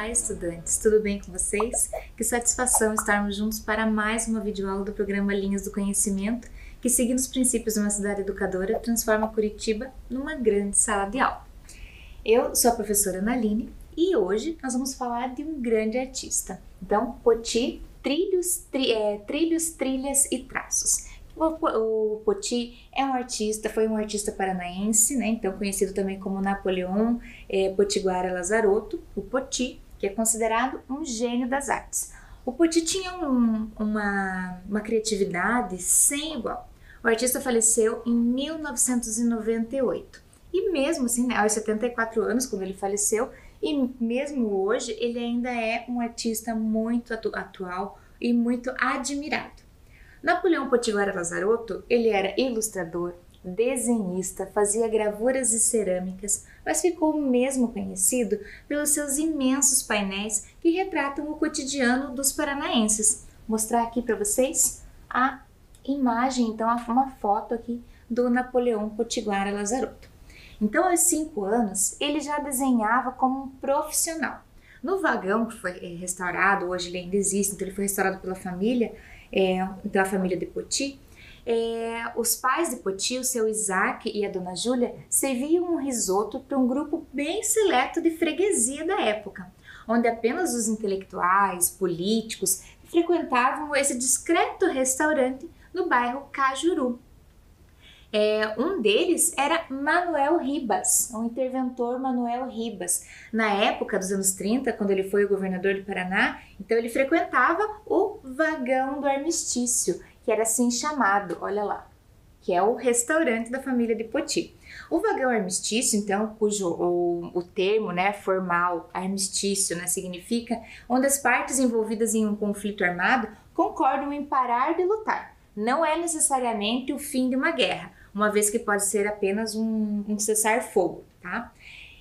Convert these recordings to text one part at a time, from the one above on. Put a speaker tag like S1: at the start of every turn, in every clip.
S1: Olá, estudantes! Tudo bem com vocês? Que satisfação estarmos juntos para mais uma videoaula do programa Linhas do Conhecimento, que, seguindo os princípios de uma cidade educadora, transforma Curitiba numa grande sala de aula. Eu sou a professora Analine e hoje nós vamos falar de um grande artista. Então, Poti, trilhos, trilhas e traços. O Poti é um artista, foi um artista paranaense, né? Então conhecido também como Napoleão Potiguara Lazarotto, o Poti, que é considerado um gênio das artes. O Poti tinha uma criatividade sem igual. O artista faleceu em 1998 e mesmo assim, né, aos 74 anos, quando ele faleceu, e mesmo hoje ele ainda é um artista muito atual e muito admirado. Napoleão Potiguara Lazarotto, ele era ilustrador, desenhista, fazia gravuras e cerâmicas, mas ficou mesmo conhecido pelos seus imensos painéis que retratam o cotidiano dos paranaenses. Vou mostrar aqui para vocês a imagem, então uma foto aqui do Napoleão Potiguara Lazarotto. Então, aos 5 anos, ele já desenhava como um profissional. No vagão que foi restaurado, hoje ele ainda existe, então ele foi restaurado pela família, então a família de Poti, os pais de Poti, o seu Isaac e a dona Júlia, serviam um risoto para um grupo bem seleto de freguesia da época, onde apenas os intelectuais, políticos, frequentavam esse discreto restaurante no bairro Cajuru. Um deles era Manuel Ribas, o interventor Manuel Ribas. Na época dos anos 30, quando ele foi o governador do Paraná, então ele frequentava o Vagão do Armistício, que era assim chamado, olha lá, que é o restaurante da família de Poti. O Vagão Armistício, então, cujo o termo, né, formal, armistício, né, significa onde as partes envolvidas em um conflito armado concordam em parar de lutar. Não é necessariamente o fim de uma guerra, uma vez que pode ser apenas um cessar-fogo, tá?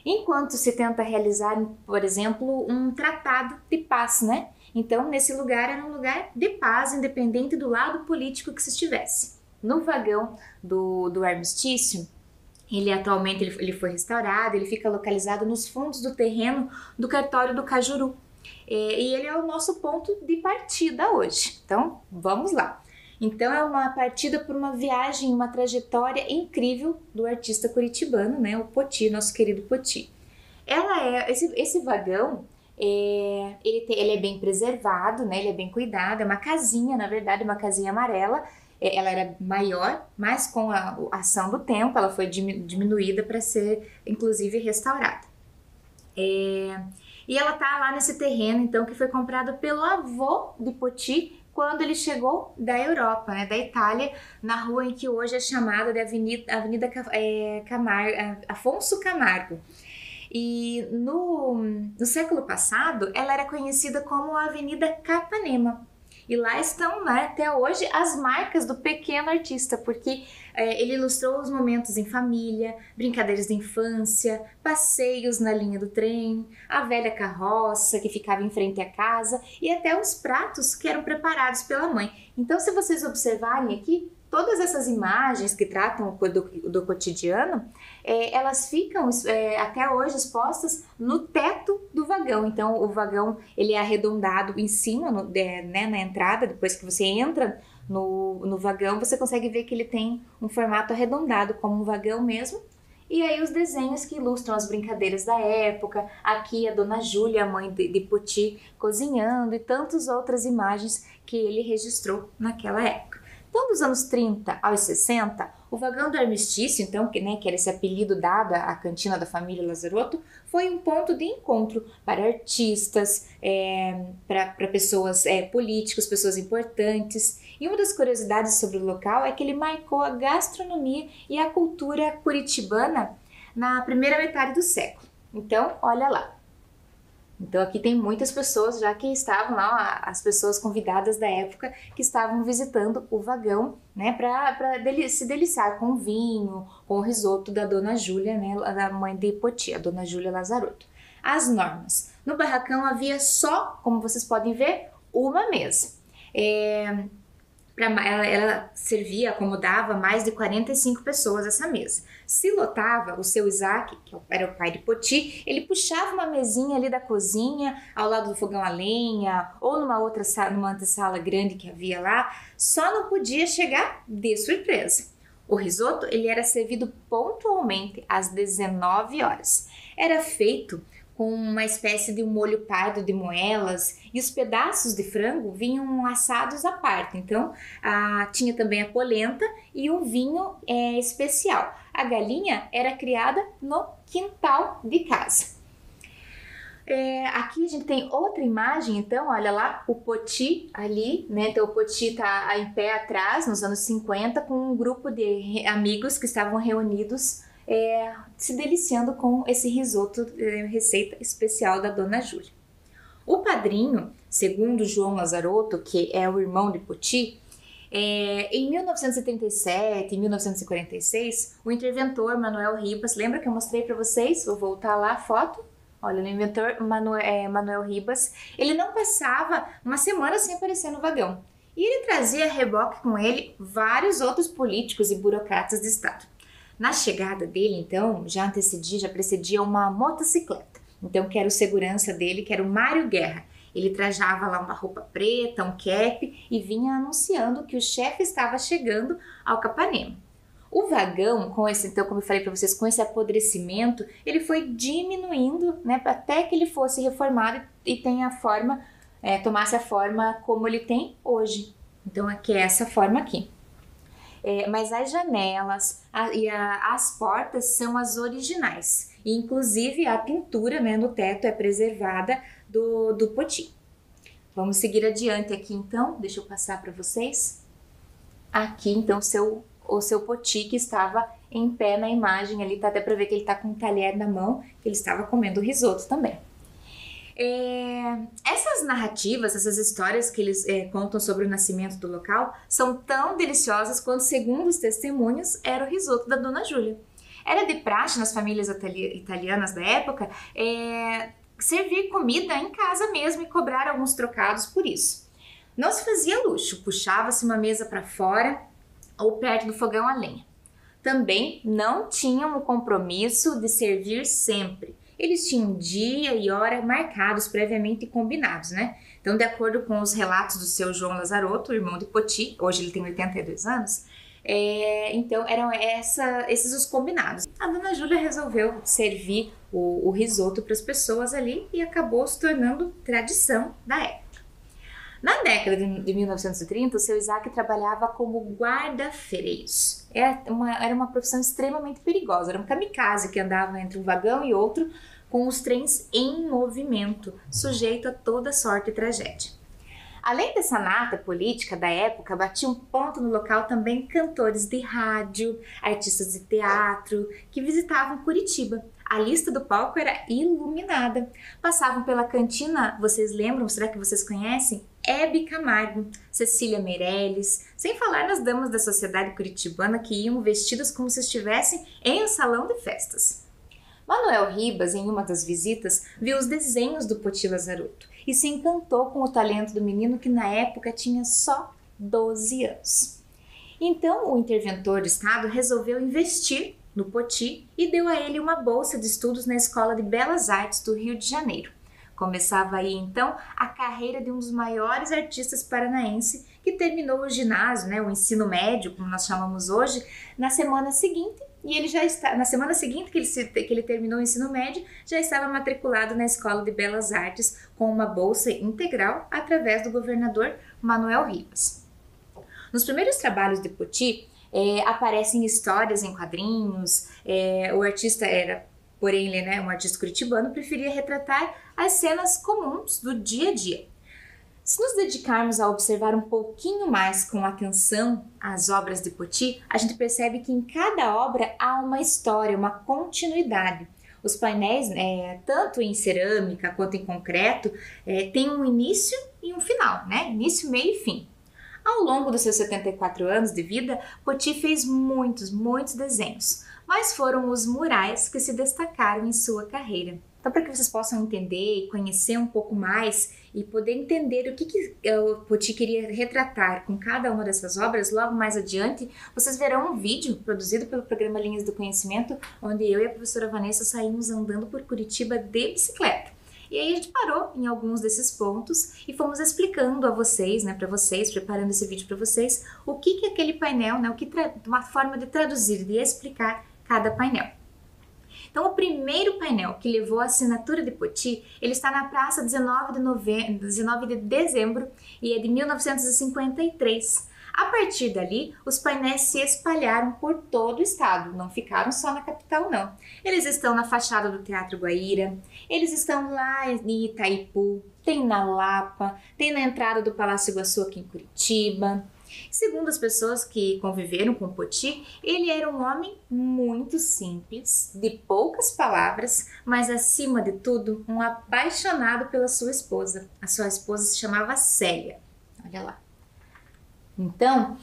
S1: Enquanto se tenta realizar, por exemplo, um tratado de paz, né? Então, nesse lugar era um lugar de paz, independente do lado político que se estivesse. No vagão do armistício, ele atualmente ele foi restaurado, ele fica localizado nos fundos do terreno do cartório do Cajuru. E ele é o nosso ponto de partida hoje. Então, vamos lá. Então é uma partida por uma viagem, uma trajetória incrível do artista curitibano, né, o Poti, nosso querido Poti. Esse vagão, ele é bem preservado, né, ele é bem cuidado, é uma casinha, na verdade, uma casinha amarela. Ela era maior, mas com a ação do tempo ela foi diminuída para ser, inclusive, restaurada. E ela tá lá nesse terreno, então, que foi comprado pelo avô de Poti, quando ele chegou da Europa, né, da Itália, na rua em que hoje é chamada de Avenida Afonso Camargo. E no século passado, ela era conhecida como a Avenida Capanema. E lá estão, né, até hoje as marcas do pequeno artista, porque ele ilustrou os momentos em família, brincadeiras de infância, passeios na linha do trem, a velha carroça que ficava em frente à casa e até os pratos que eram preparados pela mãe. Então, se vocês observarem aqui, todas essas imagens que tratam do cotidiano, elas ficam até hoje expostas no teto do vagão. Então, o vagão ele é arredondado em cima, né, na entrada. Depois que você entra no vagão, você consegue ver que ele tem um formato arredondado, como um vagão mesmo. E aí os desenhos que ilustram as brincadeiras da época, aqui a dona Júlia, a mãe de Poti, cozinhando e tantas outras imagens que ele registrou naquela época. Então, dos anos 30 aos 60, o Vagão do Armistício, então, que era esse apelido dado à cantina da família Lazarotto, foi um ponto de encontro para artistas, para pessoas políticas, pessoas importantes. E uma das curiosidades sobre o local é que ele marcou a gastronomia e a cultura curitibana na primeira metade do século. Então, olha lá. Então aqui tem muitas pessoas já que estavam lá, as pessoas convidadas da época que estavam visitando o vagão, né, para se deliciar com vinho, com o risoto da dona Júlia, né, da mãe de Poti, a dona Júlia Lazarotto. As normas. No barracão havia só, como vocês podem ver, uma mesa. Ela servia, acomodava mais de 45 pessoas essa mesa. Se lotava, o seu Isaac, que era o pai de Poti, ele puxava uma mesinha ali da cozinha, ao lado do fogão a lenha, ou numa antessala grande que havia lá, só não podia chegar de surpresa. O risoto ele era servido pontualmente às 19 horas. Era feito com uma espécie de um molho pardo de moelas e os pedaços de frango vinham assados à parte. Então, tinha também a polenta e o vinho especial. A galinha era criada no quintal de casa. Aqui a gente tem outra imagem, então, olha lá, o Poti ali, né? Então o Poti tá em pé atrás, nos anos 50, com um grupo de amigos que estavam reunidos se deliciando com esse risoto, receita especial da Dona Júlia. O padrinho, segundo João Lazarotto, que é o irmão de Poti, em 1937 e 1946, o interventor Manuel Ribas, lembra que eu mostrei para vocês? Vou voltar lá a foto. Olha, o inventor Manuel Ribas, ele não passava uma semana sem aparecer no vagão. E ele trazia a reboque com ele vários outros políticos e burocratas de Estado. Na chegada dele, então, já precedia uma motocicleta. Então, que era o segurança dele, que era o Mário Guerra. Ele trajava lá uma roupa preta, um cap e vinha anunciando que o chefe estava chegando ao Capanema. O vagão, então, como eu falei para vocês, com esse apodrecimento, ele foi diminuindo, né, até que ele fosse reformado e tomasse a forma como ele tem hoje. Então, aqui é essa forma aqui. Mas as janelas e as portas são as originais. E, inclusive, a pintura, né, no teto é preservada do Poti. Vamos seguir adiante aqui, então. Deixa eu passar para vocês. Aqui, então, o seu Poti, que estava em pé na imagem ali, tá até para ver que ele está com um talher na mão, que ele estava comendo risoto também. Essas narrativas, essas histórias que eles contam sobre o nascimento do local são tão deliciosas quanto, segundo os testemunhos, era o risoto da Dona Júlia. Era de praxe nas famílias italianas da época servir comida em casa mesmo e cobrar alguns trocados por isso. Não se fazia luxo, puxava-se uma mesa para fora ou perto do fogão a lenha. Também não tinham o compromisso de servir sempre. Eles tinham dia e hora marcados, previamente combinados, né? Então, de acordo com os relatos do seu João Lazarotto, o irmão de Poti, hoje ele tem 82 anos, então eram esses os combinados. A Dona Júlia resolveu servir o risoto para as pessoas ali e acabou se tornando tradição da época. Na década de 1930, o seu Isaac trabalhava como guarda-freios. Era uma profissão extremamente perigosa, era um kamikaze que andava entre um vagão e outro com os trens em movimento, sujeito a toda sorte de tragédia. Além dessa nata política da época, batiam ponto no local também cantores de rádio, artistas de teatro que visitavam Curitiba. A lista do palco era iluminada. Passavam pela cantina, vocês lembram? Será que vocês conhecem? Hebe Camargo, Cecília Meirelles, sem falar nas damas da sociedade curitibana que iam vestidas como se estivessem em um salão de festas. Manuel Ribas, em uma das visitas, viu os desenhos do Poti Lazarotto e se encantou com o talento do menino que na época tinha só 12 anos. Então o interventor do Estado resolveu investir no Poti e deu a ele uma bolsa de estudos na Escola de Belas Artes do Rio de Janeiro. Começava aí, então, a carreira de um dos maiores artistas paranaense que terminou o ginásio, né, o ensino médio, como nós chamamos hoje, na semana seguinte, e ele já está, na semana seguinte que ele terminou o ensino médio, já estava matriculado na Escola de Belas Artes com uma bolsa integral através do governador Manuel Ribas. Nos primeiros trabalhos de Poti, aparecem histórias em quadrinhos, o artista porém ele, né, um artista curitibano, preferia retratar as cenas comuns do dia a dia. Se nos dedicarmos a observar um pouquinho mais com atenção as obras de Poti, a gente percebe que em cada obra há uma história, uma continuidade. Os painéis, tanto em cerâmica quanto em concreto, têm um início e um final, né? Início, meio e fim. Ao longo dos seus 74 anos de vida, Poti fez muitos desenhos, mas foram os murais que se destacaram em sua carreira. Então, para que vocês possam entender e conhecer um pouco mais e poder entender o que o Poti queria retratar com cada uma dessas obras, logo mais adiante, vocês verão um vídeo produzido pelo programa Linhas do Conhecimento, onde eu e a professora Vanessa saímos andando por Curitiba de bicicleta. E aí a gente parou em alguns desses pontos e fomos explicando a vocês, né, para vocês, preparando esse vídeo para vocês, o que é aquele painel, né, uma forma de traduzir, de explicar cada painel. Então, o primeiro painel que levou a assinatura de Poti, ele está na praça 19 de dezembro e é de 1953. A partir dali, os painéis se espalharam por todo o estado, não ficaram só na capital não. Eles estão na fachada do Teatro Guaíra, eles estão lá em Itaipu, tem na Lapa, tem na entrada do Palácio Iguaçu aqui em Curitiba. Segundo as pessoas que conviveram com Poti, ele era um homem muito simples, de poucas palavras, mas acima de tudo, um apaixonado pela sua esposa. A sua esposa se chamava Célia. Olha lá. Então,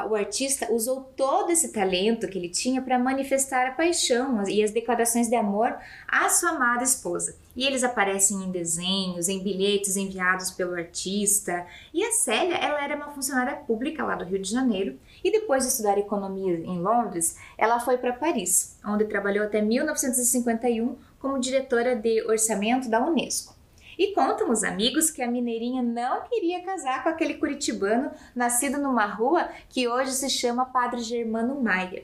S1: o artista usou todo esse talento que ele tinha para manifestar a paixão e as declarações de amor à sua amada esposa. E eles aparecem em desenhos, em bilhetes enviados pelo artista. E a Célia, ela era uma funcionária pública lá do Rio de Janeiro e depois de estudar economia em Londres, ela foi para Paris, onde trabalhou até 1951 como diretora de orçamento da Unesco. E contam os amigos que a mineirinha não queria casar com aquele curitibano nascido numa rua que hoje se chama Padre Germano Maia,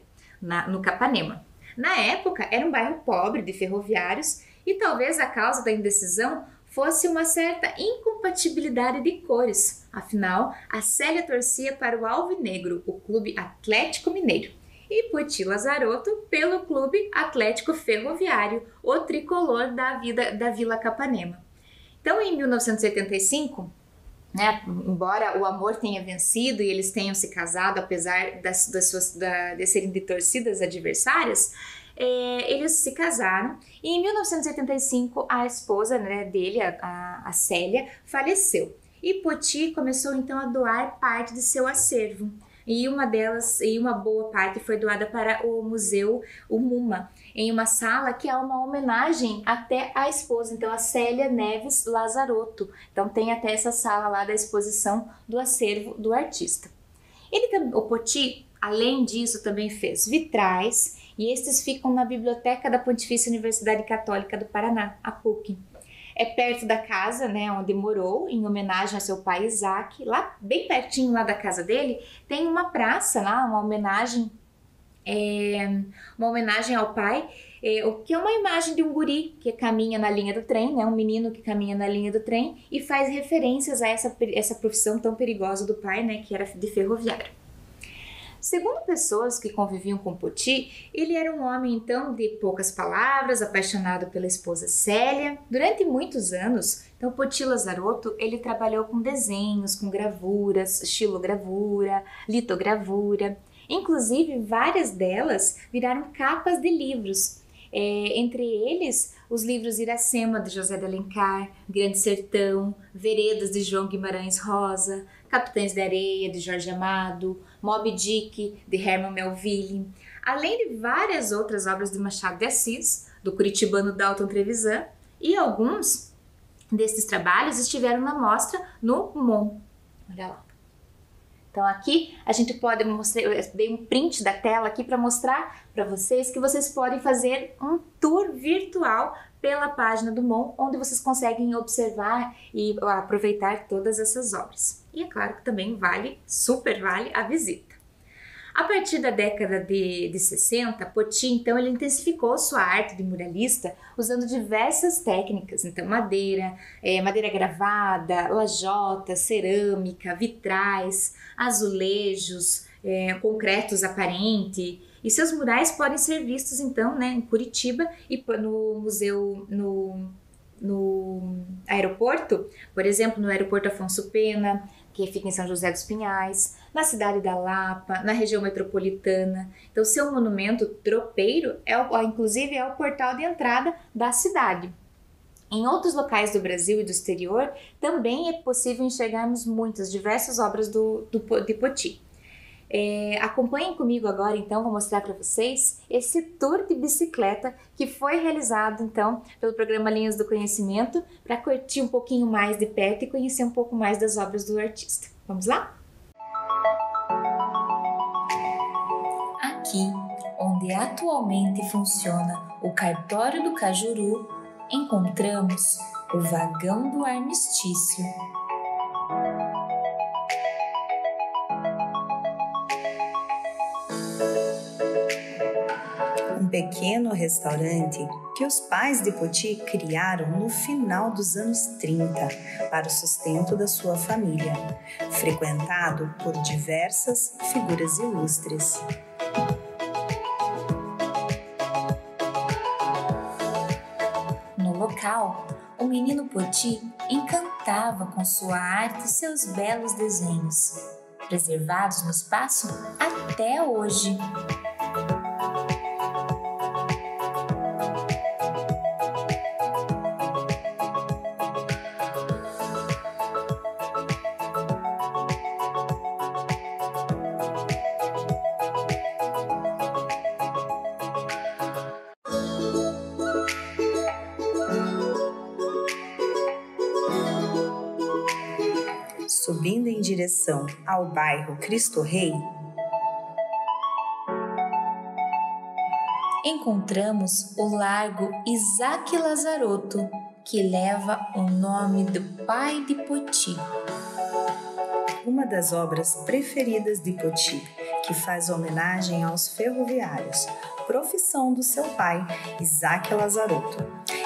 S1: no Capanema. Na época, era um bairro pobre de ferroviários e talvez a causa da indecisão fosse uma certa incompatibilidade de cores. Afinal, a Célia torcia para o Alvinegro, o Clube Atlético Mineiro, e Poti Lazarotto pelo Clube Atlético Ferroviário, o tricolor da Vila Capanema. Então, em 1985, né, embora o amor tenha vencido e eles tenham se casado, apesar de serem de torcidas adversárias, eles se casaram e em 1985 a esposa, né, dele, a Célia, faleceu. E Poti começou então a doar parte de seu acervo. E uma boa parte foi doada para o Museu o MUMA, em uma sala que é uma homenagem até à esposa, então a Célia Neves Lazarotto. Então tem até essa sala lá da exposição do acervo do artista. O Poti, além disso, também fez vitrais e estes ficam na Biblioteca da Pontifícia Universidade Católica do Paraná, a PUC. É perto da casa, né, onde morou, em homenagem ao seu pai Isaac. Lá, bem pertinho lá da casa dele, tem uma praça lá, uma homenagem ao pai, que é uma imagem de um guri que caminha na linha do trem, né, um menino que caminha na linha do trem e faz referências a essa profissão tão perigosa do pai, né, que era de ferroviário. Segundo pessoas que conviviam com Poti, ele era um homem então de poucas palavras, apaixonado pela esposa Célia. Durante muitos anos, então Poti Lazarotto, ele trabalhou com desenhos, com gravuras, estilogravura, litogravura. Inclusive, várias delas viraram capas de livros. Entre eles, os livros Iracema, de José de Alencar, Grande Sertão, Veredas, de João Guimarães Rosa, Capitães de Areia, de Jorge Amado, Moby Dick, de Herman Melville, além de várias outras obras de Machado de Assis, do curitibano Dalton Trevisan, e alguns desses trabalhos estiveram na mostra no MON. Olha lá. Então aqui a gente pode mostrar, eu dei um print da tela aqui para mostrar para vocês que vocês podem fazer um tour virtual pela página do MON, onde vocês conseguem observar e aproveitar todas essas obras. E é claro que também super vale a visita. A partir da década de 60, Poti, então, ele intensificou sua arte de muralista usando diversas técnicas, então madeira gravada, lajota, cerâmica, vitrais, azulejos, concretos aparente. E seus murais podem ser vistos, então, né, em Curitiba e no museu, no aeroporto, por exemplo, no aeroporto Afonso Pena, que fica em São José dos Pinhais, na cidade da Lapa, na região metropolitana. Então, seu monumento tropeiro, inclusive, é o portal de entrada da cidade. Em outros locais do Brasil e do exterior, também é possível enxergarmos diversas obras de Poti. Acompanhem comigo agora, então, vou mostrar para vocês esse tour de bicicleta que foi realizado, então, pelo programa Linhas do Conhecimento, para curtir um pouquinho mais de perto e conhecer um pouco mais das obras do artista. Vamos lá? Aqui, onde atualmente funciona o Cartório do Cajuru, encontramos o Vagão do Armistício.
S2: Um pequeno restaurante que os pais de Poti criaram no final dos anos 30 para o sustento da sua família, frequentado por diversas figuras ilustres.
S1: No local, o menino Poti encantava com sua arte e seus belos desenhos, preservados no espaço até hoje.
S2: Subindo em direção ao bairro Cristo Rei,
S1: encontramos o Largo Isaac Lazarotto, que leva o nome do pai de Poti.
S2: Uma das obras preferidas de Poti, que faz homenagem aos ferroviários, profissão do seu pai, Isaac Lazarotto.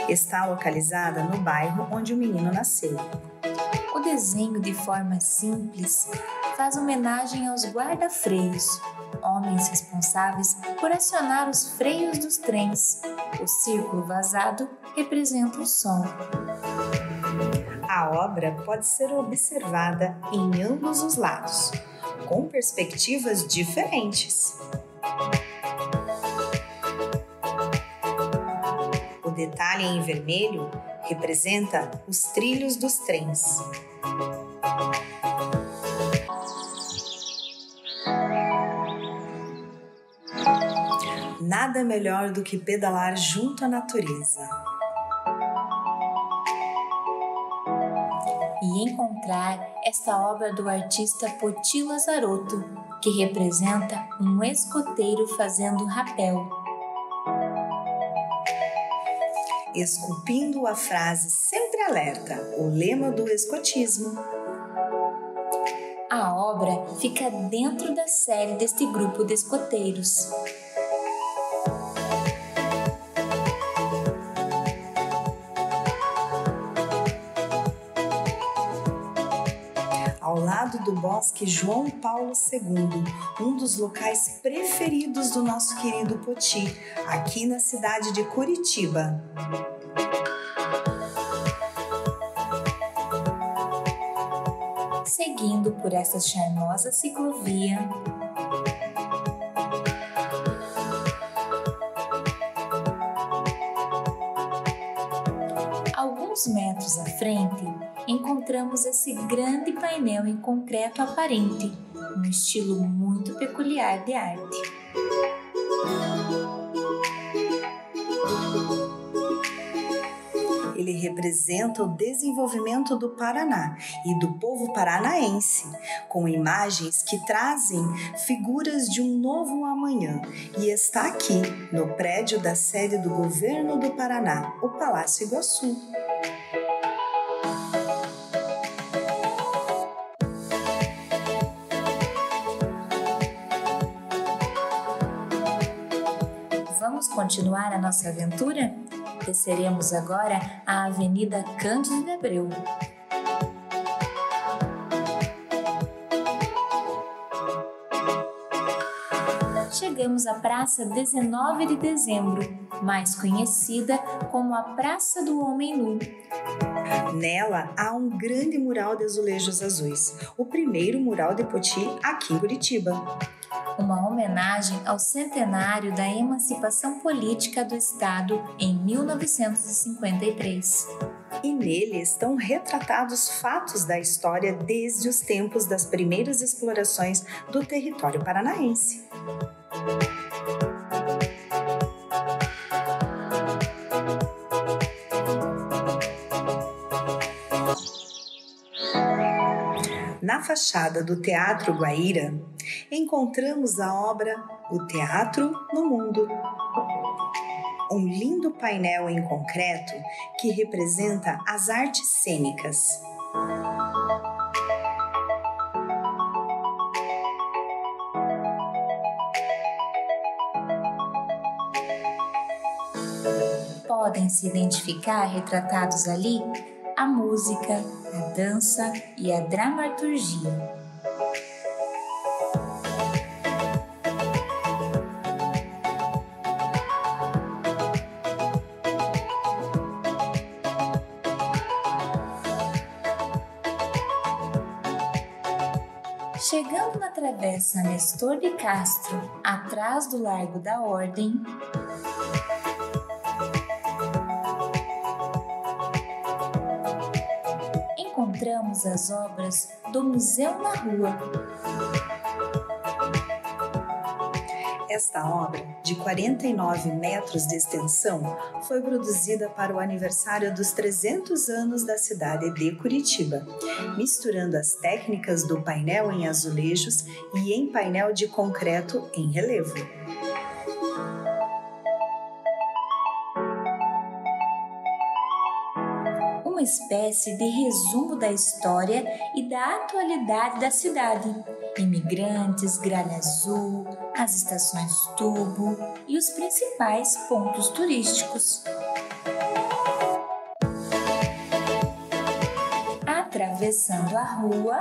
S2: Está localizada no bairro onde o menino nasceu.
S1: O desenho, de forma simples, faz homenagem aos guarda-freios, homens responsáveis por acionar os freios dos trens. O círculo vazado representa o som.
S2: A obra pode ser observada em ambos os lados, com perspectivas diferentes. O detalhe em vermelho representa os trilhos dos trens. Nada melhor do que pedalar junto à natureza
S1: e encontrar esta obra do artista Poti Lazarotto, que representa um escoteiro fazendo rapel.
S2: Esculpindo a frase sempre alerta, o lema do escotismo.
S1: A obra fica dentro da série deste grupo de escoteiros.
S2: Ao lado do Bosque João Paulo II, um dos locais preferidos do nosso querido Poti, aqui na cidade de Curitiba.
S1: Seguindo por essa charmosa ciclovia, alguns metros à frente, encontramos esse grande painel em concreto aparente, um estilo muito peculiar de arte.
S2: Ele representa o desenvolvimento do Paraná e do povo paranaense, com imagens que trazem figuras de um novo amanhã, e está aqui, no prédio da sede do Governo do Paraná, o Palácio Iguaçu.
S1: Vamos continuar a nossa aventura? Desceremos agora a Avenida Cândido de Abreu. Chegamos à Praça 19 de Dezembro, mais conhecida como a Praça do Homem Nu.
S2: Nela há um grande mural de azulejos azuis, o primeiro mural de Poti aqui em Curitiba.
S1: Uma homenagem ao centenário da emancipação política do Estado em 1953.
S2: e nele estão retratados fatos da história desde os tempos das primeiras explorações do território paranaense. Na fachada do Teatro Guaíra, encontramos a obra O Teatro no Mundo. Um lindo painel em concreto que representa as artes cênicas.
S1: Podem se identificar retratados ali a música, a dança e a dramaturgia. Chegando na Travessa Nestor de Castro, atrás do Largo da Ordem, encontramos as obras do Museu na Rua.
S2: Esta obra, de 49 metros de extensão, foi produzida para o aniversário dos 300 anos da cidade de Curitiba, misturando as técnicas do painel em azulejos e em painel de concreto em relevo.
S1: Uma espécie de resumo da história e da atualidade da cidade. Imigrantes, Gralha Azul, as estações tubo e os principais pontos turísticos. Atravessando a rua,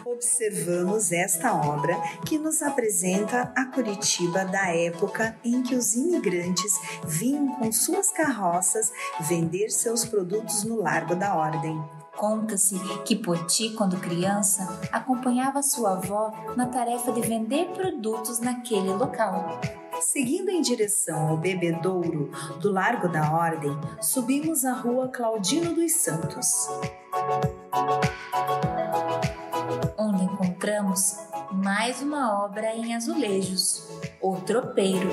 S2: observamos esta obra que nos apresenta a Curitiba da época em que os imigrantes vinham com suas carroças vender seus produtos no Largo da Ordem.
S1: Conta-se que Poti, quando criança, acompanhava sua avó na tarefa de vender produtos naquele local.
S2: Seguindo em direção ao bebedouro do Largo da Ordem, subimos a rua Claudino dos Santos,
S1: onde encontramos mais uma obra em azulejos, O Tropeiro,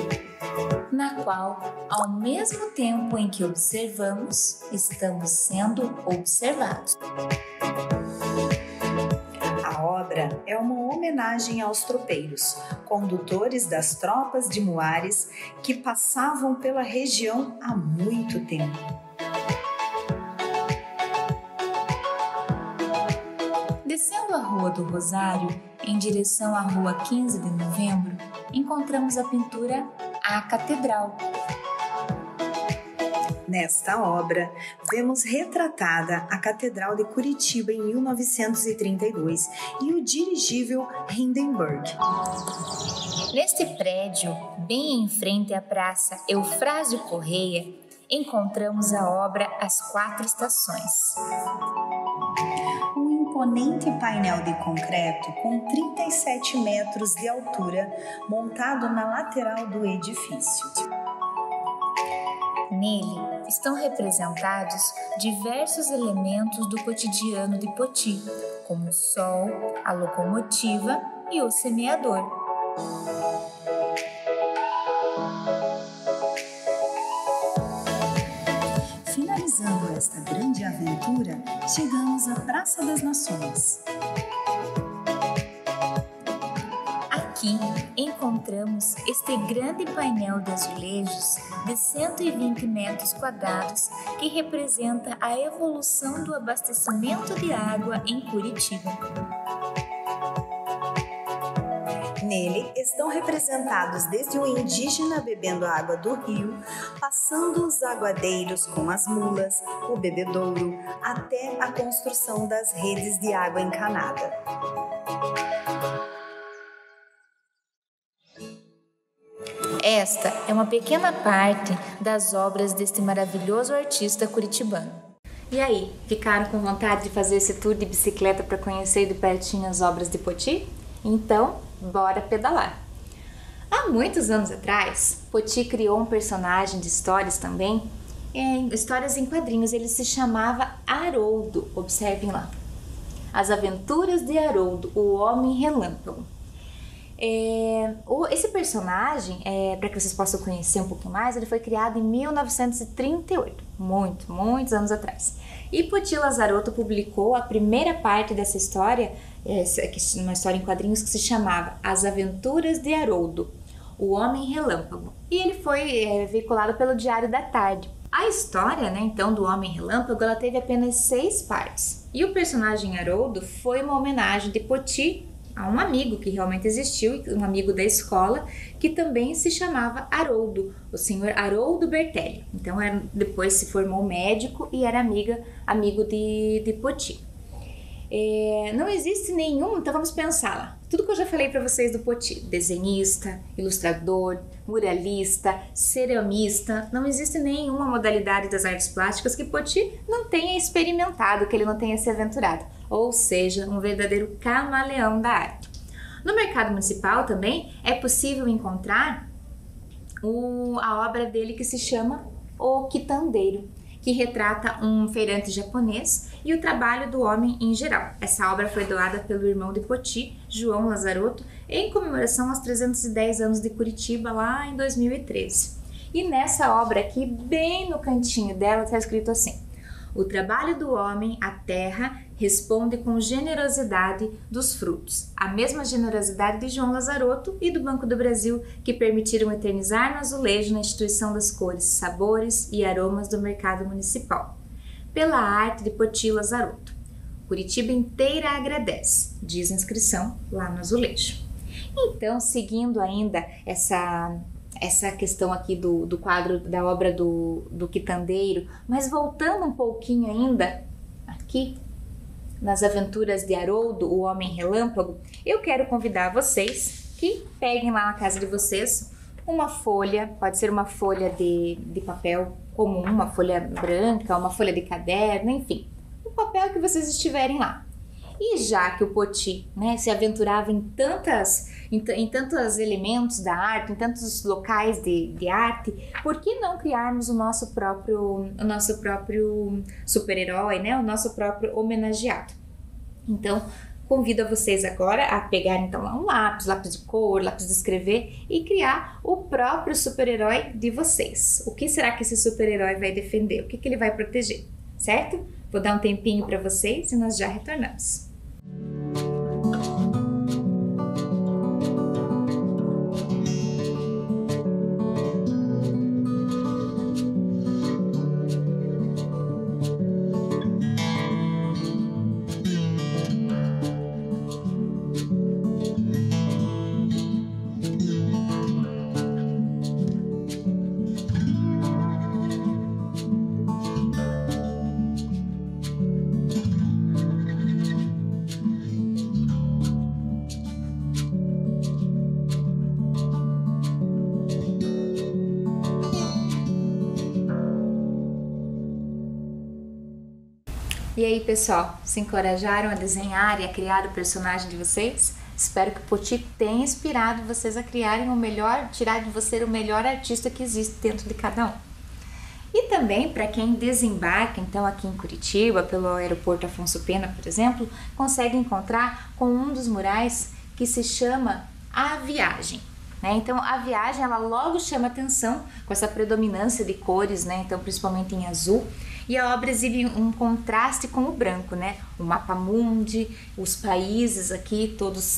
S1: na qual, ao mesmo tempo em que observamos, estamos sendo observados.
S2: A obra é uma homenagem aos tropeiros, condutores das tropas de Muares que passavam pela região há muito tempo.
S1: Descendo a Rua do Rosário, em direção à Rua 15 de Novembro, encontramos a pintura A Catedral.
S2: Nesta obra, vemos retratada a Catedral de Curitiba em 1932 e o dirigível Hindenburg.
S1: Neste prédio, bem em frente à Praça Eufrásio Correia, encontramos a obra As Quatro Estações.
S2: Um imponente painel de concreto com 37 metros de altura, montado na lateral do edifício.
S1: Nele estão representados diversos elementos do cotidiano de Poti, como o sol, a locomotiva e o semeador.
S2: Finalizando esta grande aventura, chegamos à Praça das Nações.
S1: Aqui encontramos este grande painel de azulejos de 120 metros quadrados que representa a evolução do abastecimento de água em Curitiba.
S2: Nele estão representados desde o indígena bebendo a água do rio, passando os aguadeiros com as mulas, o bebedouro, até a construção das redes de água encanada.
S1: Esta é uma pequena parte das obras deste maravilhoso artista curitibano. E aí, ficaram com vontade de fazer esse tour de bicicleta para conhecer de pertinho as obras de Poti? Então, bora pedalar! Há muitos anos atrás, Poti criou um personagem de histórias também histórias em quadrinhos. Ele se chamava Haroldo, observem lá. As Aventuras de Haroldo, o Homem Relâmpago. Esse personagem, para que vocês possam conhecer um pouquinho mais, ele foi criado em 1938, muitos anos atrás. E Poti Lazzarotto publicou a primeira parte dessa história, uma história em quadrinhos que se chamava As Aventuras de Haroldo, o Homem Relâmpago. E ele foi veiculado pelo Diário da Tarde. A história, né, então, do Homem Relâmpago, ela teve apenas 6 partes. E o personagem Haroldo foi uma homenagem de Poti a um amigo que realmente existiu, um amigo da escola, que também se chamava Haroldo, o senhor Haroldo Bertelli. Então, depois se formou médico e era amigo de Poti. Não existe nenhum, então vamos pensar lá. Tudo que eu já falei para vocês do Poti: desenhista, ilustrador, muralista, ceramista. Não existe nenhuma modalidade das artes plásticas que Poti não tenha experimentado, que ele não tenha se aventurado. Ou seja, um verdadeiro camaleão da arte. No mercado municipal também é possível encontrar a obra dele que se chama O Quitandeiro, que retrata um feirante japonês e o trabalho do homem em geral. Essa obra foi doada pelo irmão de Poti, João Lazzarotto, em comemoração aos 310 anos de Curitiba, lá em 2013. E nessa obra aqui, bem no cantinho dela, está escrito assim: o trabalho do homem, a terra, responde com generosidade dos frutos. A mesma generosidade de João Lazzarotto e do Banco do Brasil, que permitiram eternizar no azulejo na instituição das cores, sabores e aromas do mercado municipal. Pela arte de Poti Lazzarotto. Curitiba inteira agradece, diz a inscrição lá no azulejo. Então, seguindo ainda essa questão aqui do quadro, da obra do Quitandeiro, mas voltando um pouquinho ainda aqui nas Aventuras de Haroldo, o Homem Relâmpago, eu quero convidar vocês que peguem lá na casa de vocês uma folha, pode ser uma folha de papel comum, uma folha branca, uma folha de caderno, enfim, o papel que vocês estiverem lá. E já que o Poti, né, se aventurava em tantos elementos da arte, em tantos locais de arte, por que não criarmos o nosso próprio super-herói, né, o nosso próprio homenageado? Então, convido a vocês agora a pegarem então um lápis de cor, lápis de escrever e criar o próprio super-herói de vocês. O que será que esse super-herói vai defender? O que ele vai proteger? Certo? Vou dar um tempinho para vocês e nós já retornamos. E aí, pessoal, se encorajaram a desenhar e a criar o personagem de vocês? Espero que o Poti tenha inspirado vocês a criarem o melhor, tirar de você o melhor artista que existe dentro de cada um. E também para quem desembarca, então, aqui em Curitiba, pelo aeroporto Afonso Pena, por exemplo, consegue encontrar com um dos murais que se chama A Viagem. Então, a viagem, ela logo chama atenção com essa predominância de cores, né? Então, principalmente em azul. E a obra exibe um contraste com o branco, né? O mapa mundi, os países aqui, todos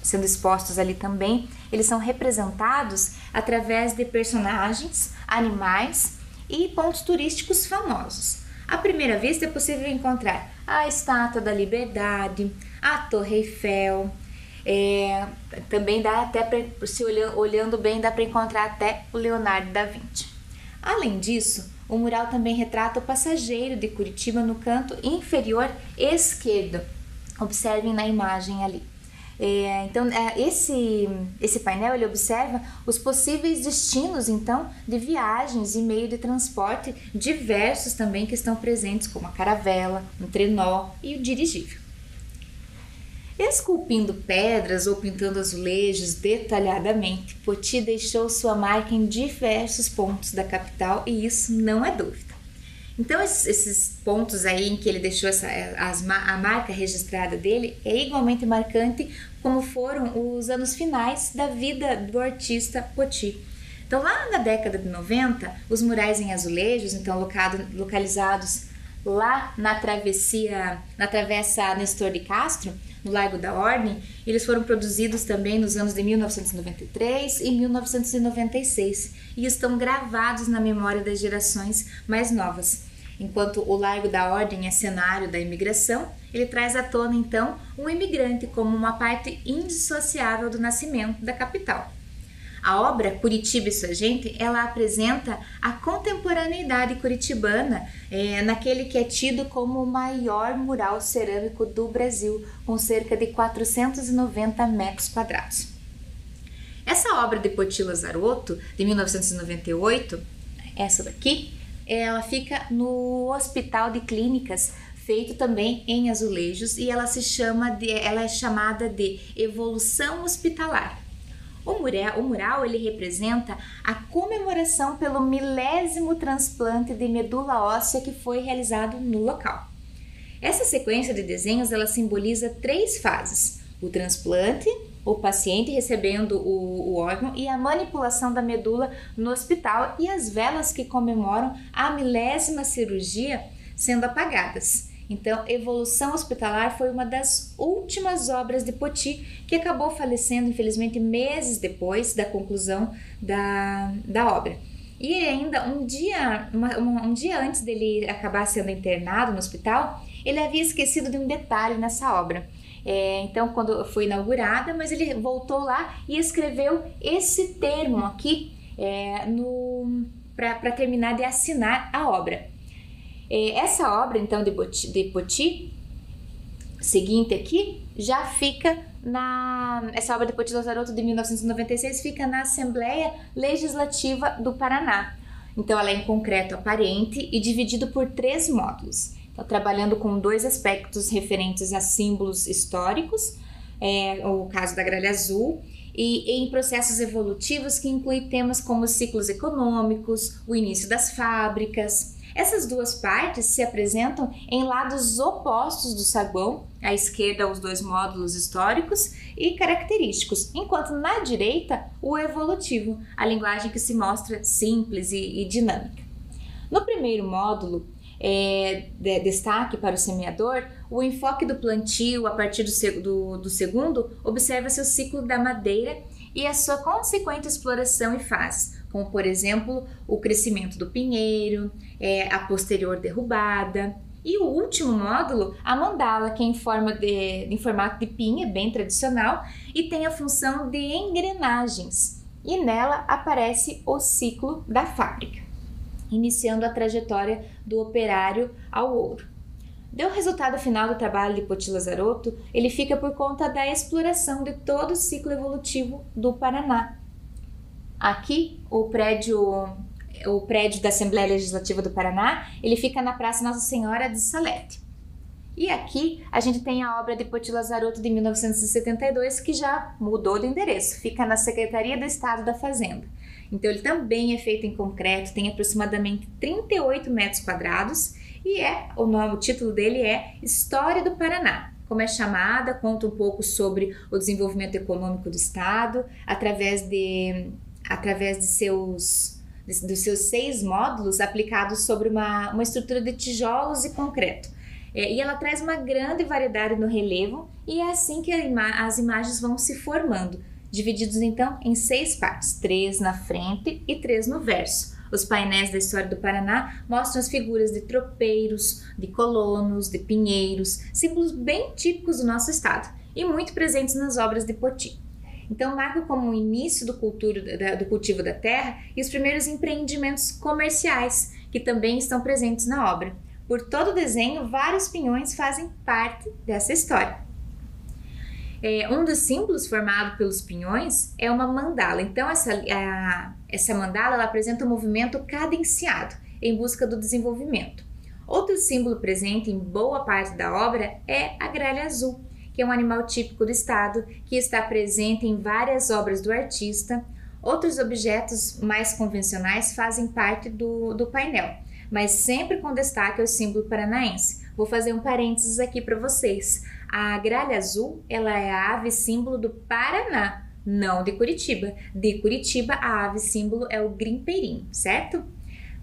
S1: sendo expostos ali também, eles são representados através de personagens, animais e pontos turísticos famosos. À primeira vista é possível encontrar a Estátua da Liberdade, a Torre Eiffel, também dá até olhando bem, dá para encontrar até o Leonardo da Vinci. Além disso, o mural também retrata o passageiro de Curitiba no canto inferior esquerdo. Observem na imagem ali. Então, esse painel ele observa os possíveis destinos então de viagens e meio de transporte diversos também que estão presentes, como a caravela, um trenó e o dirigível. Esculpindo pedras ou pintando azulejos detalhadamente, Poti deixou sua marca em diversos pontos da capital e isso não é dúvida. Então esses pontos aí em que ele deixou a marca registrada dele é igualmente marcante como foram os anos finais da vida do artista Poti. Então lá na década de 90, os murais em azulejos, então localizados lá na travessa Nestor de Castro, no Largo da Ordem, eles foram produzidos também nos anos de 1993 e 1996 e estão gravados na memória das gerações mais novas. Enquanto o Largo da Ordem é cenário da imigração, ele traz à tona então um imigrante como uma parte indissociável do nascimento da capital. A obra Curitiba e Sua Gente, ela apresenta a contemporaneidade curitibana naquele que é tido como o maior mural cerâmico do Brasil, com cerca de 490 metros quadrados. Essa obra de Poti Lazarotto, de 1998, essa daqui, ela fica no Hospital de Clínicas, feito também em azulejos, e ela é chamada de Evolução Hospitalar. O mural ele representa a comemoração pelo 1000º transplante de medula óssea que foi realizado no local. Essa sequência de desenhos ela simboliza 3 fases: o transplante, o paciente recebendo o órgão e a manipulação da medula no hospital e as velas que comemoram a 1000ª cirurgia sendo apagadas. Então, Evolução Hospitalar foi uma das últimas obras de Poti, que acabou falecendo, infelizmente, meses depois da conclusão da obra. E ainda um dia antes dele acabar sendo internado no hospital, ele havia esquecido de um detalhe nessa obra. Então, quando foi inaugurada, mas ele voltou lá e escreveu esse termo aqui para terminar de assinar a obra. Essa obra, então, de Poti, seguinte aqui, já fica essa obra de Poti Lazarotto de 1996 fica na Assembleia Legislativa do Paraná. Então, ela é em concreto aparente e dividido por 3 módulos. Então, trabalhando com 2 aspectos referentes a símbolos históricos, o caso da gralha azul, e em processos evolutivos que incluem temas como os ciclos econômicos, o início das fábricas. Essas 2 partes se apresentam em lados opostos do saguão, à esquerda os 2 módulos históricos e característicos, enquanto na direita o evolutivo, a linguagem que se mostra simples e dinâmica. No primeiro módulo, destaque para o semeador, o enfoque do plantio a partir do segundo observa-se o ciclo da madeira e a sua consequente exploração e fases, como por exemplo o crescimento do pinheiro, a posterior derrubada. E o último módulo, a mandala, que é em formato de pinha, bem tradicional, e tem a função de engrenagens. E nela aparece o ciclo da fábrica, iniciando a trajetória do operário ao ouro. O resultado final do trabalho de Poti Lazarotto, ele fica por conta da exploração de todo o ciclo evolutivo do Paraná. Aqui, o prédio da Assembleia Legislativa do Paraná, ele fica na Praça Nossa Senhora de Salete. E aqui a gente tem a obra de Poti Lazarotto de 1972, que já mudou de endereço, fica na Secretaria do Estado da Fazenda. Então ele também é feito em concreto, tem aproximadamente 38 metros quadrados e o título dele é História do Paraná. Como é chamada, conta um pouco sobre o desenvolvimento econômico do Estado, através dos seus 6 módulos aplicados sobre uma estrutura de tijolos e concreto. E ela traz uma grande variedade no relevo e é assim que as imagens vão se formando, divididos então em 6 partes, 3 na frente e 3 no verso. Os painéis da história do Paraná mostram as figuras de tropeiros, de colonos, de pinheiros, símbolos bem típicos do nosso estado e muito presentes nas obras de Poti. Então marca como o início do cultivo da terra e os primeiros empreendimentos comerciais, que também estão presentes na obra. Por todo o desenho, vários pinhões fazem parte dessa história. Um dos símbolos formado pelos pinhões é uma mandala. Então essa mandala ela apresenta um movimento cadenciado em busca do desenvolvimento. Outro símbolo presente em boa parte da obra é a gralha azul, que é um animal típico do estado, que está presente em várias obras do artista. Outros objetos mais convencionais fazem parte do painel, mas sempre com destaque ao símbolo paranaense. Vou fazer um parênteses aqui para vocês. A gralha azul, ela é a ave símbolo do Paraná, não de Curitiba. De Curitiba, a ave símbolo é o grimpeirinho, certo?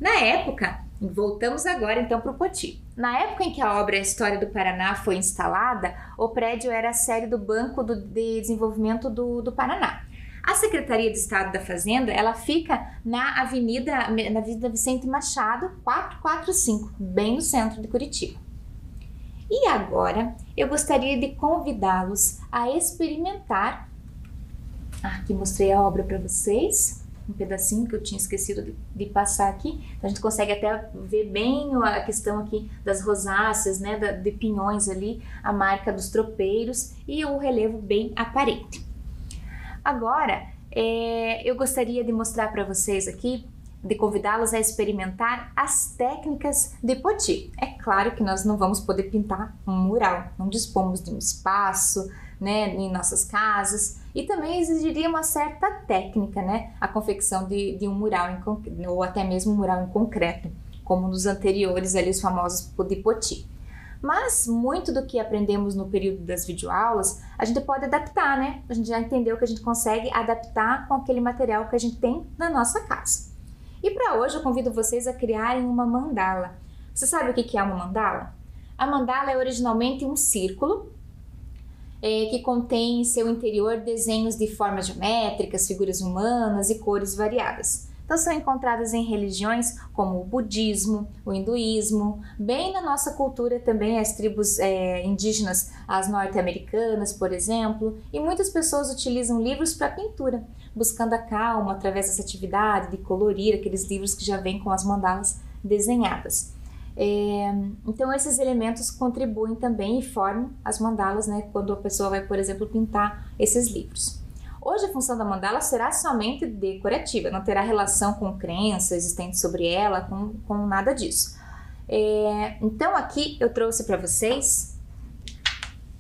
S1: Na época, voltamos agora então para o Poti. Na época em que a obra História do Paraná foi instalada, o prédio era a sede do Banco de Desenvolvimento do Paraná. A Secretaria de Estado da Fazenda, ela fica na Avenida Vicente Machado, 445, bem no centro de Curitiba. E agora, eu gostaria de convidá-los a experimentar. Aqui mostrei a obra para vocês, um pedacinho que eu tinha esquecido de passar aqui. Então, a gente consegue até ver bem a questão aqui das rosáceas, né, de pinhões ali, a marca dos tropeiros e o relevo bem aparente. Agora, eu gostaria de mostrar para vocês aqui, de convidá-los a experimentar as técnicas de Poti. É claro que nós não vamos poder pintar um mural, não dispomos de um espaço, né, em nossas casas, e também exigiria uma certa técnica, né, a confecção de um mural, ou até mesmo um mural em concreto, como nos anteriores ali, os famosos de Poti. Mas muito do que aprendemos no período das videoaulas, a gente pode adaptar, né? A gente já entendeu que a gente consegue adaptar com aquele material que a gente tem na nossa casa. E para hoje eu convido vocês a criarem uma mandala. Você sabe o que é uma mandala? A mandala é originalmente um círculo que contém em seu interior desenhos de formas geométricas, figuras humanas e cores variadas. Então são encontradas em religiões como o budismo, o hinduísmo, bem na nossa cultura também as tribos indígenas, as norte-americanas, por exemplo, e muitas pessoas utilizam livros para pintura, buscando a calma através dessa atividade de colorir aqueles livros que já vêm com as mandalas desenhadas. Então esses elementos contribuem também e formam as mandalas, né, quando a pessoa vai, por exemplo, pintar esses livros. Hoje a função da mandala será somente decorativa, não terá relação com crença existente sobre ela, com nada disso. Então aqui eu trouxe para vocês,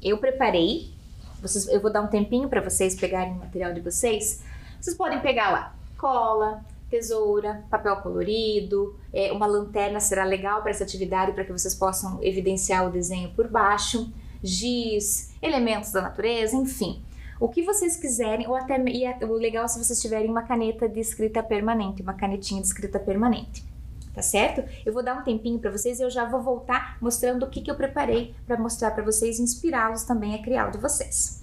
S1: eu preparei, eu vou dar um tempinho para vocês pegarem o material de vocês. Vocês podem pegar lá cola, tesoura, papel colorido, uma lanterna será legal para essa atividade, para que vocês possam evidenciar o desenho por baixo, giz, elementos da natureza, enfim. O que vocês quiserem, ou até o legal se vocês tiverem uma caneta de escrita permanente, uma canetinha de escrita permanente, tá certo? Eu vou dar um tempinho para vocês e eu já vou voltar mostrando o que eu preparei para mostrar para vocês e inspirá-los também a criar o de vocês.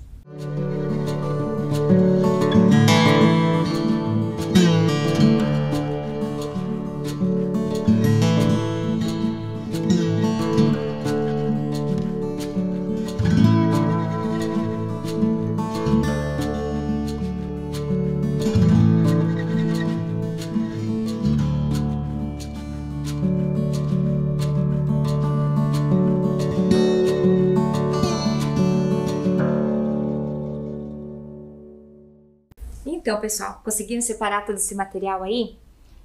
S1: Então, pessoal, conseguiram separar todo esse material aí?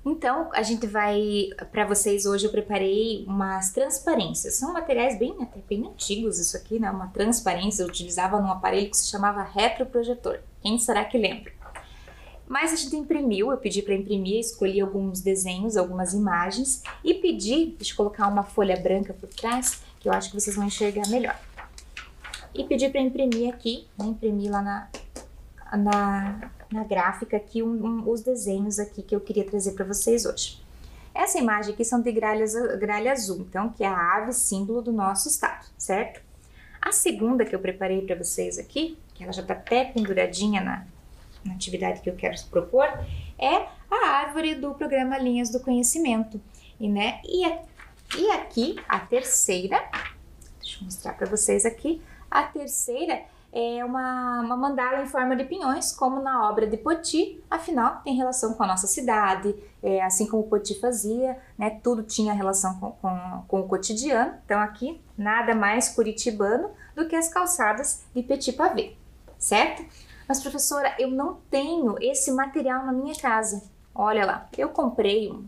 S1: Então, a gente vai, para vocês hoje eu preparei umas transparências. São materiais até bem antigos isso aqui, né? Uma transparência eu utilizava num aparelho que se chamava retroprojetor. Quem será que lembra? Mas a gente imprimiu, eu pedi para imprimir, escolhi alguns desenhos, algumas imagens e pedi, deixa eu colocar uma folha branca por trás, que eu acho que vocês vão enxergar melhor. E pedi para imprimir aqui, né? Imprimir lá na gráfica aqui os desenhos aqui que eu queria trazer para vocês hoje. Essa imagem aqui são de gralha azul, então, que é a ave símbolo do nosso estado, certo? A segunda que eu preparei para vocês aqui, que ela já está até penduradinha na atividade que eu quero propor, é a árvore do programa Linhas do Conhecimento. E aqui, a terceira, deixa eu mostrar para vocês aqui, a terceira é uma mandala em forma de pinhões, como na obra de Poti, afinal tem relação com a nossa cidade, assim como Poti fazia, né, tudo tinha relação com o cotidiano, então aqui nada mais curitibano do que as calçadas de Petit Pavé, certo? Mas professora, eu não tenho esse material na minha casa. Olha lá, eu comprei um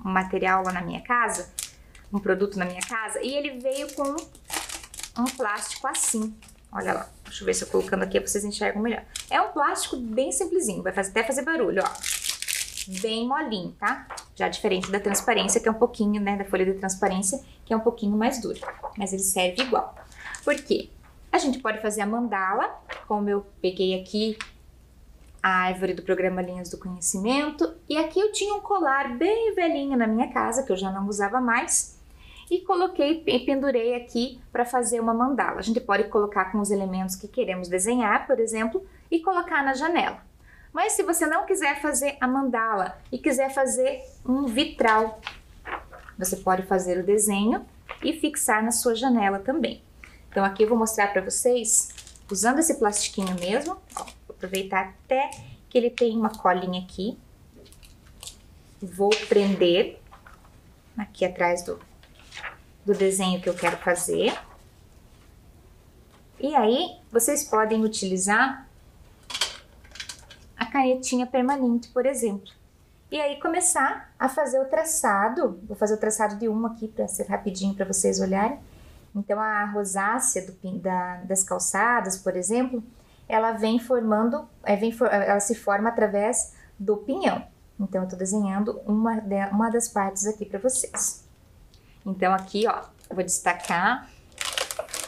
S1: material lá na minha casa, um produto na minha casa, e ele veio com um plástico assim. Olha lá, deixa eu ver se eu colocando aqui vocês enxergam melhor. É um plástico bem simplesinho, vai até fazer barulho, ó. Bem molinho, tá? Já diferente da transparência, que é um pouquinho, né, da folha de transparência, que é um pouquinho mais dura. Mas ele serve igual. Por quê? A gente pode fazer a mandala, como eu peguei aqui a árvore do programa Linhas do Conhecimento. E aqui eu tinha um colar bem velhinho na minha casa, que eu já não usava mais. E coloquei e pendurei aqui para fazer uma mandala. A gente pode colocar com os elementos que queremos desenhar, por exemplo, e colocar na janela. Mas se você não quiser fazer a mandala e quiser fazer um vitral, você pode fazer o desenho e fixar na sua janela também. Então aqui eu vou mostrar para vocês, usando esse plastiquinho mesmo, ó, vou aproveitar até que ele tem uma colinha aqui. Vou prender aqui atrás do desenho que eu quero fazer. E aí vocês podem utilizar a canetinha permanente, por exemplo. E aí começar a fazer o traçado. Vou fazer o traçado de uma aqui para ser rapidinho para vocês olharem. Então a rosácea das calçadas, por exemplo, ela vem formando, ela se forma através do pinhão. Então eu tô desenhando uma das partes aqui para vocês. Então aqui, ó, eu vou destacar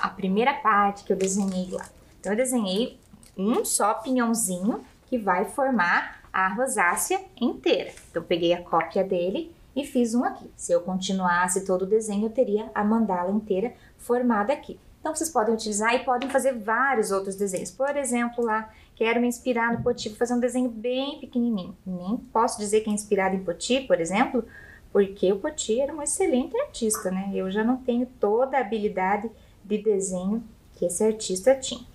S1: a primeira parte que eu desenhei lá. Então eu desenhei um só pinhãozinho que vai formar a rosácea inteira. Então, eu peguei a cópia dele e fiz um aqui. Se eu continuasse todo o desenho, eu teria a mandala inteira formada aqui. Então, vocês podem utilizar e podem fazer vários outros desenhos. Por exemplo, lá, quero me inspirar no Poti, vou fazer um desenho bem pequenininho. Nem posso dizer que é inspirado em Poti, por exemplo, porque o Poti era um excelente artista, né? Eu já não tenho toda a habilidade de desenho que esse artista tinha.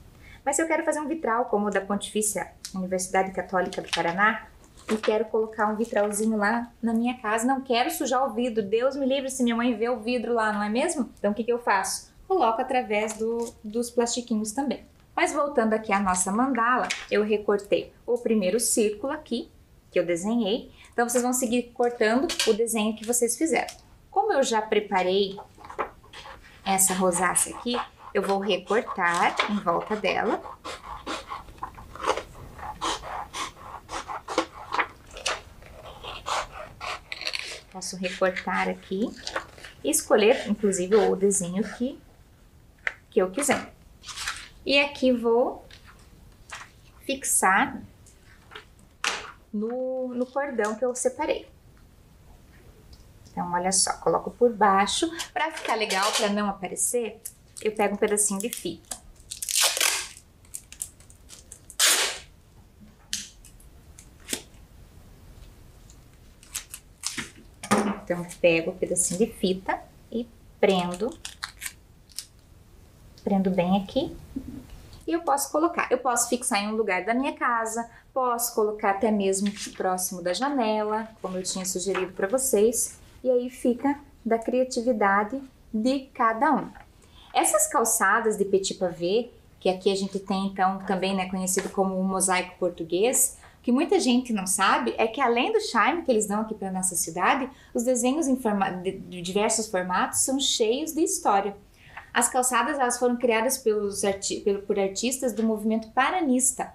S1: Mas se eu quero fazer um vitral, como o da Pontifícia Universidade Católica do Paraná, e quero colocar um vitralzinho lá na minha casa, não quero sujar o vidro, Deus me livre se minha mãe vê o vidro lá, não é mesmo? Então o que eu faço? Coloco através dos plastiquinhos também. Mas voltando aqui à nossa mandala, eu recortei o primeiro círculo aqui, que eu desenhei, então vocês vão seguir cortando o desenho que vocês fizeram. Como eu já preparei essa rosácea aqui, eu vou recortar em volta dela. Posso recortar aqui e escolher, inclusive, o desenho que eu quiser. E aqui vou fixar no cordão que eu separei. Então, olha só, coloco por baixo. Para ficar legal, para não aparecer, eu pego um pedacinho de fita. Então, pego um pedacinho de fita e prendo bem aqui. E eu posso colocar, eu posso fixar em um lugar da minha casa, posso colocar até mesmo próximo da janela, como eu tinha sugerido para vocês. E aí fica da criatividade de cada um. Essas calçadas de petit pavé, que aqui a gente tem então também, né, conhecido como o mosaico português, que muita gente não sabe é que além do charme que eles dão aqui para nossa cidade, os desenhos de diversos formatos são cheios de história. As calçadas elas foram criadas por artistas do movimento paranista,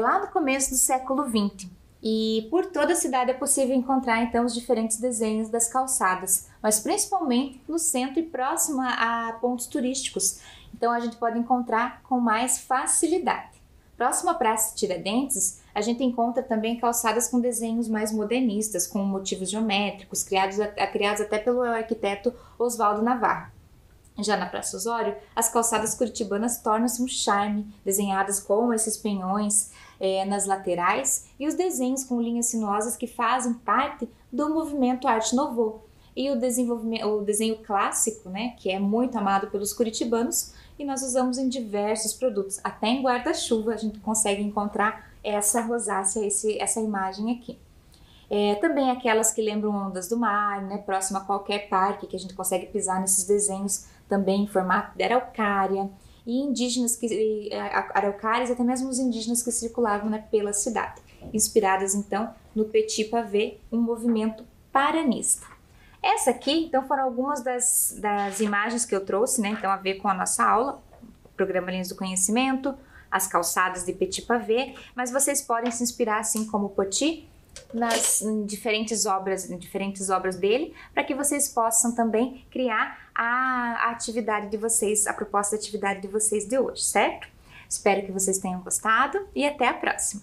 S1: lá no começo do século XX. E por toda a cidade é possível encontrar então os diferentes desenhos das calçadas, mas principalmente no centro e próximo a pontos turísticos. Então a gente pode encontrar com mais facilidade. Próximo à Praça Tiradentes, a gente encontra também calçadas com desenhos mais modernistas, com motivos geométricos, criados até pelo arquiteto Oswaldo Navarro. Já na Praça Osório, as calçadas curitibanas tornam-se um charme, desenhadas com esses penhões nas laterais e os desenhos com linhas sinuosas que fazem parte do movimento Arte Nouveau. E o desenho clássico, né, que é muito amado pelos curitibanos, e nós usamos em diversos produtos, até em guarda-chuva a gente consegue encontrar essa rosácea, essa imagem aqui. Também aquelas que lembram ondas do mar, né, próximo a qualquer parque, que a gente consegue pisar nesses desenhos também em formato de araucária, e indígenas araucárias, até mesmo os indígenas que circulavam, né, pela cidade, inspiradas então no petit pavé, um movimento paranista. Essa aqui, então, foram algumas das imagens que eu trouxe, né? Então, a ver com a nossa aula, o programa Linhas do Conhecimento, as calçadas de Petit Pavé, mas vocês podem se inspirar, assim como o Poti, em diferentes obras dele, para que vocês possam também criar a atividade de vocês, a proposta de atividade de vocês de hoje, certo? Espero que vocês tenham gostado e até a próxima!